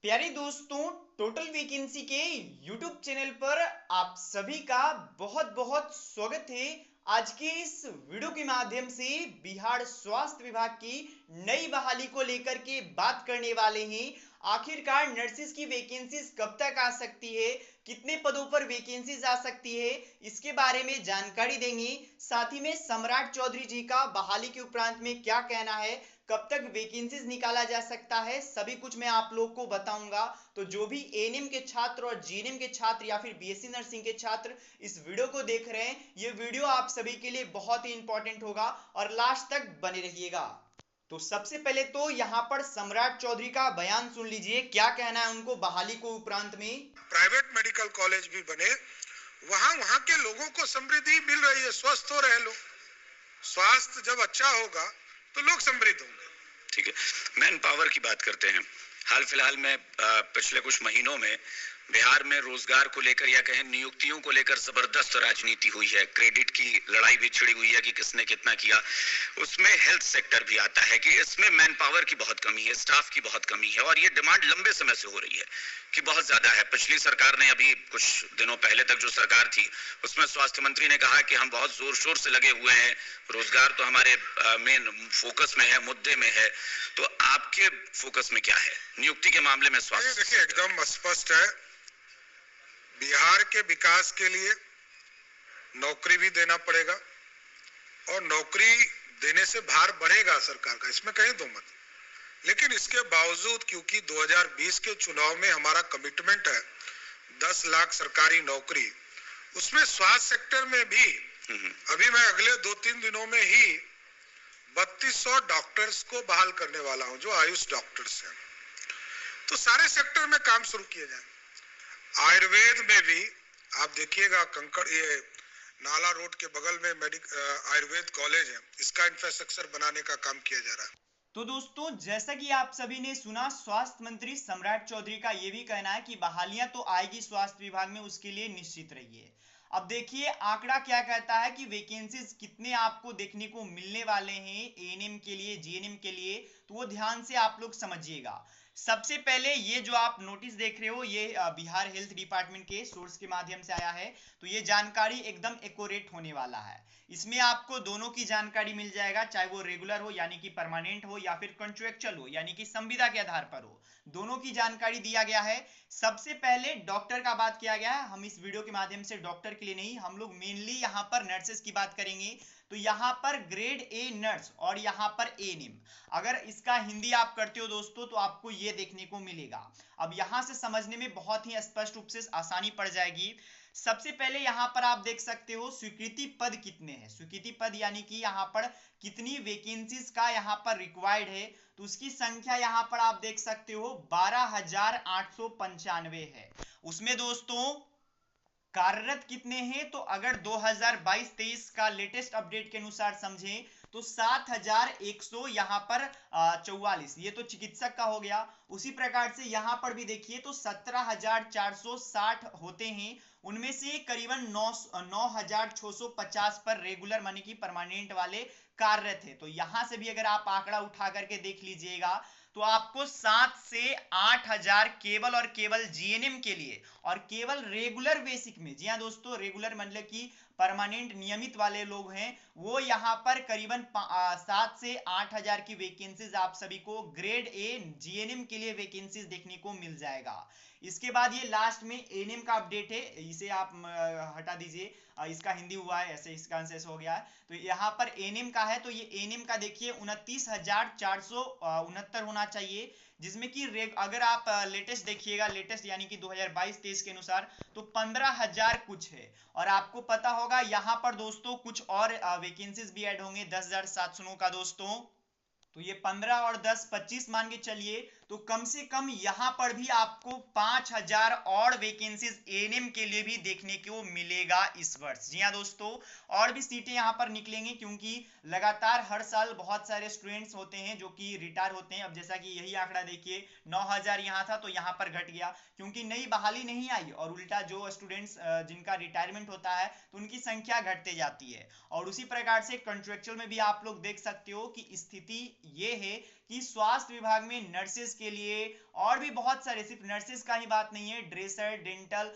प्यारे दोस्तों, total vacancy के यूट्यूब चैनल पर आप सभी का बहुत बहुत स्वागत है। आज के इस वीडियो के माध्यम से बिहार स्वास्थ्य विभाग की नई बहाली को लेकर के बात करने वाले हैं। आखिरकार नर्सिस की वैकेंसीज कब तक आ सकती है, कितने पदों पर वैकेंसीज आ सकती है, इसके बारे में जानकारी देंगे। साथ ही में सम्राट चौधरी जी का बहाली के उपरांत में क्या कहना है, कब तक वैकेंसीज निकाला जा सकता है, सभी कुछ मैं आप लोग को बताऊंगा। तो जो भी एएनएम के छात्र और जीएनएम के छात्र या फिर बीएससी नर्सिंग के छात्र इस वीडियो को देख रहे हैं, ये वीडियो आप सभी के लिए बहुत ही इंपॉर्टेंट होगा और लास्ट तक बने रहिएगा। तो सबसे पहले तो यहाँ पर सम्राट चौधरी का बयान सुन लीजिए, क्या कहना है उनको बहाली को उपरांत में। प्राइवेट मेडिकल कॉलेज भी बने, वहां के लोगों को समृद्धि मिल रही है, स्वस्थ हो रहे लोग। स्वास्थ्य जब अच्छा होगा तो लोग समृद्ध होंगे। ठीक है, मैन पावर की बात करते हैं। हाल फिलहाल में पिछले कुछ महीनों में बिहार में रोजगार को लेकर या कहें नियुक्तियों को लेकर जबरदस्त राजनीति हुई है। क्रेडिट की लड़ाई भी छिड़ी हुई है कि किसने कितना किया। उसमें हेल्थ सेक्टर भी आता है कि इसमें मैन पावर की बहुत कमी है, स्टाफ की बहुत कमी है और ये डिमांड लंबे समय से हो रही है कि बहुत ज्यादा है। पिछली सरकार ने, अभी कुछ दिनों पहले तक जो सरकार थी, उसमें स्वास्थ्य मंत्री ने कहा कि हम बहुत जोर शोर से लगे हुए हैं, रोजगार तो हमारे मेन फोकस में है, मुद्दे में है। तो आपके फोकस में क्या है नियुक्ति के मामले में? स्वास्थ्य देखिए, एकदम स्पष्ट है, बिहार के विकास के लिए नौकरी भी देना पड़ेगा और नौकरी देने से भार बढ़ेगा सरकार का, इसमें कहीं दो मत। लेकिन इसके बावजूद क्योंकि 2020 के चुनाव में हमारा कमिटमेंट है 10 लाख सरकारी नौकरी, उसमें स्वास्थ्य सेक्टर में भी अभी मैं अगले 2-3 दिनों में ही 3200 डॉक्टर्स को बहाल करने वाला हूं, जो आयुष डॉक्टर्स हैं। तो सारे सेक्टर में काम शुरू किए जाए। आयुर्वेद में भी आप देखिएगा, कंकड़ ये नाला रोड के बगल में आयुर्वेद कॉलेज है, इसका इंफ्रास्ट्रक्चर बनाने का काम किया जा रहा है। तो दोस्तों, जैसा कि आप सभी ने सुना, स्वास्थ्य मंत्री सम्राट चौधरी का यह भी कहना है कि बहालियां तो आएगी स्वास्थ्य विभाग में, उसके लिए निश्चित रहिए। अब देखिए आंकड़ा क्या कहता है कि वैकेंसीज कितने आपको देखने को मिलने वाले हैं एएनएम के लिए, जीएनएम के लिए, तो वो ध्यान से आप लोग समझिएगा। सबसे पहले ये जो आप नोटिस देख रहे हो, ये बिहार हेल्थ डिपार्टमेंट के सोर्स के माध्यम से आया है। तो ये जानकारी एकदम एक्यूरेट होने वाला है। इसमें आपको दोनों की जानकारी मिल जाएगा, चाहे वो रेगुलर हो यानी कि परमानेंट हो या फिर कॉन्ट्रेक्चुअल हो यानी कि संविदा के आधार पर हो, दोनों की जानकारी दिया गया है। सबसे पहले डॉक्टर का बात किया गया है। हम इस वीडियो के माध्यम से डॉक्टर के लिए नहीं, हम लोग मेनली यहाँ पर नर्सेस की बात करेंगे। तो यहाँ पर ग्रेड ए नर्स और यहाँ पर एएनएम, अगर इसका हिंदी आप करते हो दोस्तों तो आपको ये देखने को मिलेगा। अब यहाँ से समझने में बहुत ही स्पष्ट रूप से आसानी पड़ जाएगी। सबसे पहले यहाँ पर आप देख सकते हो स्वीकृति पद कितने हैं। स्वीकृति पद यानी कि यहाँ पर कितनी वैकेंसीज का यहाँ पर रिक्वायर्ड है, तो उसकी संख्या यहाँ पर आप देख सकते हो 12,895 है। उसमें दोस्तों कार्यरत कितने हैं, तो अगर 2022-23 का लेटेस्ट अपडेट के अनुसार समझें तो 7,100 यहाँ पर 44, ये तो चिकित्सक का हो गया। उसी प्रकार से यहाँ पर भी देखिए तो 17,460 होते हैं, उनमें से करीबन 9,650 पर रेगुलर माने कि परमानेंट वाले कार्यरत है। तो यहां से भी अगर आप आंकड़ा उठा करके देख लीजिएगा तो आपको 7 से 8,000 केवल और केवल जीएनएम के लिए और केवल रेगुलर बेसिक में, जी हाँ दोस्तों, रेगुलर मतलब कि परमानेंट नियमित वाले लोग हैं, वो यहाँ पर करीबन 7 से 8,000 की वैकेंसीज आप सभी को ग्रेड ए जीएनएम के लिए वैकेंसीज देखने को मिल जाएगा। इसके बाद ये लास्ट में एएनएम का अपडेट है, इसे आप हटा दीजिए, इसका हिंदी हुआ है ऐसे, इसका आंसर हो गया है। तो यहाँ पर एएनएम का है, तो ये एएनएम का देखिए 29,469 होना चाहिए, जिसमें कि अगर आप लेटेस्ट देखिएगा, लेटेस्ट यानी कि 2022-23 के अनुसार तो 15,000 कुछ है। और आपको पता होगा यहाँ पर दोस्तों कुछ और वैकेंसीज भी ऐड होंगे 10,709 का दोस्तों। तो ये 15 और 10 25 मान के चलिए, तो कम से कम यहां पर भी आपको 5,000 और वैकेंसीज एएनएम के लिए भी देखने को मिलेगा इस वर्ष। जी हाँ दोस्तों, और भी सीटें यहां पर निकलेंगी क्योंकि लगातार हर साल बहुत सारे स्टूडेंट्स होते हैं जो कि रिटायर होते हैं। अब जैसा कि यही आंकड़ा देखिए 9,000 यहाँ था तो यहाँ पर घट गया क्योंकि नई बहाली नहीं आई, और उल्टा जो स्टूडेंट्स जिनका रिटायरमेंट होता है तो उनकी संख्या घटते जाती है। और उसी प्रकार से कॉन्ट्रेक्चुअल में भी आप लोग देख सकते हो कि स्थिति ये है कि स्वास्थ्य विभाग में नर्सेस के लिए और भी बहुत सारे, सिर्फ नर्सेस का ही बात नहीं है, ड्रेसर, डेंटल,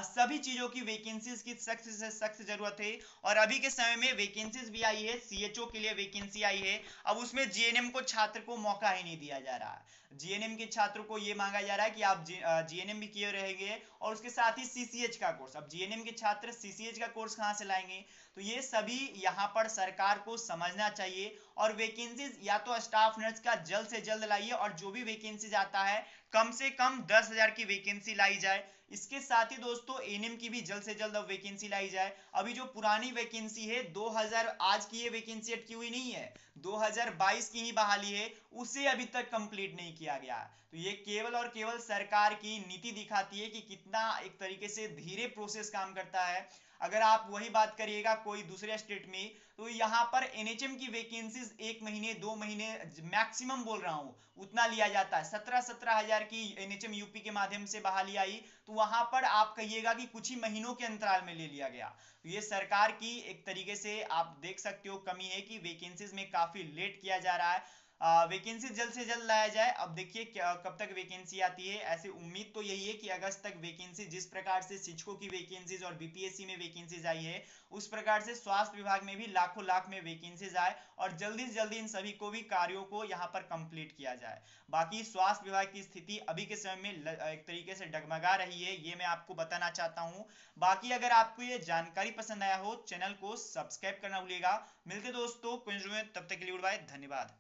सभी चीजों की वैकेंसीज की सख्त से सख्त जरूरत है। और अभी के समय में वैकेंसीज भी आई है, सीएचओ के लिए वैकेंसी आई है। अब उसमें जीएनएम को छात्र को मौका ही नहीं दिया जा रहा है। जीएनएम के छात्रों को ये मांगा जा रहा है कि आप जीएनएम भी किए रहेंगे और उसके साथ ही सीसीएच का कोर्स। अब जीएनएम के छात्र सीसीएच का कोर्स कहां से लाएंगे? तो ये सभी यहाँ पर सरकार को समझना चाहिए और वैकेंसीज या तो स्टाफ नर्स का जल्द से जल्द लाइए और जो भी वैकेंसीज आता है कम से कम 10,000 की वैकेंसी लाई जाए। इसके साथ ही दोस्तों एनएम की भी जल्द से जल्द अब वैकेंसी लाई जाए। अभी जो पुरानी वैकेंसी है 2000, आज की ये वैकेंसी अटकी हुई नहीं है, 2022 की ही बहाली है, उसे अभी तक कंप्लीट नहीं किया गया। तो ये केवल और केवल सरकार की नीति दिखाती है कि कितना एक तरीके से धीरे प्रोसेस काम करता है। अगर आप वही बात करिएगा कोई दूसरे स्टेट में, तो यहाँ पर एनएचएम की वैकेंसीज 1 महीने 2 महीने मैक्सिमम बोल रहा हूँ उतना लिया जाता है। 17 हजार की एनएचएम यूपी के माध्यम से बहाली आई, तो वहां पर आप कहिएगा कि कुछ ही महीनों के अंतराल में ले लिया गया। तो ये सरकार की एक तरीके से आप देख सकते हो कमी है कि वैकेंसीज में काफी लेट किया जा रहा है। वैकेंसी जल्द से जल्द लाया जाए। अब देखिए कब तक वैकेंसी आती है। ऐसे उम्मीद तो यही है कि अगस्त तक वैकेंसी, जिस प्रकार से शिक्षकों की वैकेंसीज और बीपीएससी में वैकेंसीज आई है उस प्रकार से स्वास्थ्य विभाग में भी लाखों लाख में वैकेंसीज आए और जल्दी से जल्दी इन सभी को भी कार्यों को यहाँ पर कंप्लीट किया जाए। बाकी स्वास्थ्य विभाग की स्थिति अभी के समय में एक तरीके से डगमगा रही है, ये मैं आपको बताना चाहता हूँ। बाकी अगर आपको ये जानकारी पसंद आया हो, चैनल को सब्सक्राइब करना भूलिएगा। मिलते दोस्तों कुछ में, तब तक के लिए गुड बाय, धन्यवाद।